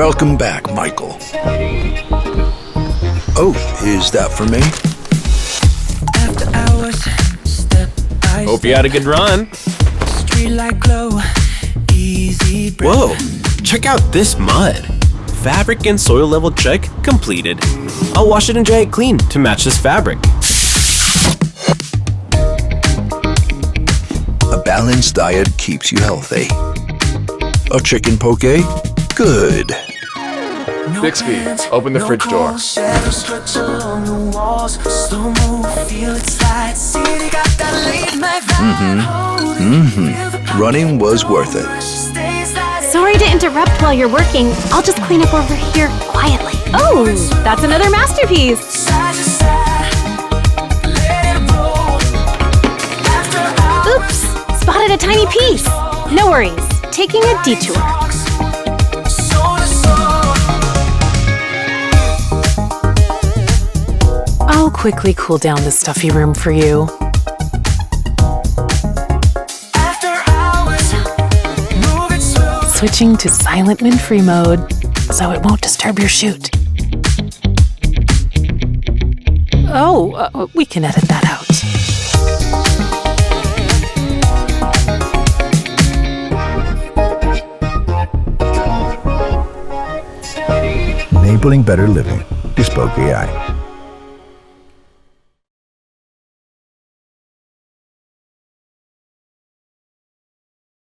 Welcome back, Michael. Oh, is that for me? After hours, step by Hope you had a good run. streetlight glow, easy breath. Whoa, check out this mud. Fabric and soil level check completed. I'll wash it and dry it clean to match this fabric. A balanced diet keeps you healthy. A chicken poke? Good. Bixby, open the fridge door. Running was worth it. Sorry to interrupt while you're working. I'll just clean up over here quietly. Oh, that's another masterpiece. Oops, spotted a tiny piece. No worries, taking a detour. I'll quickly cool down this stuffy room for you. Switching to silent wind-free mode so it won't disturb your shoot. Oh, we can edit that out. Enabling better living. Bespoke AI.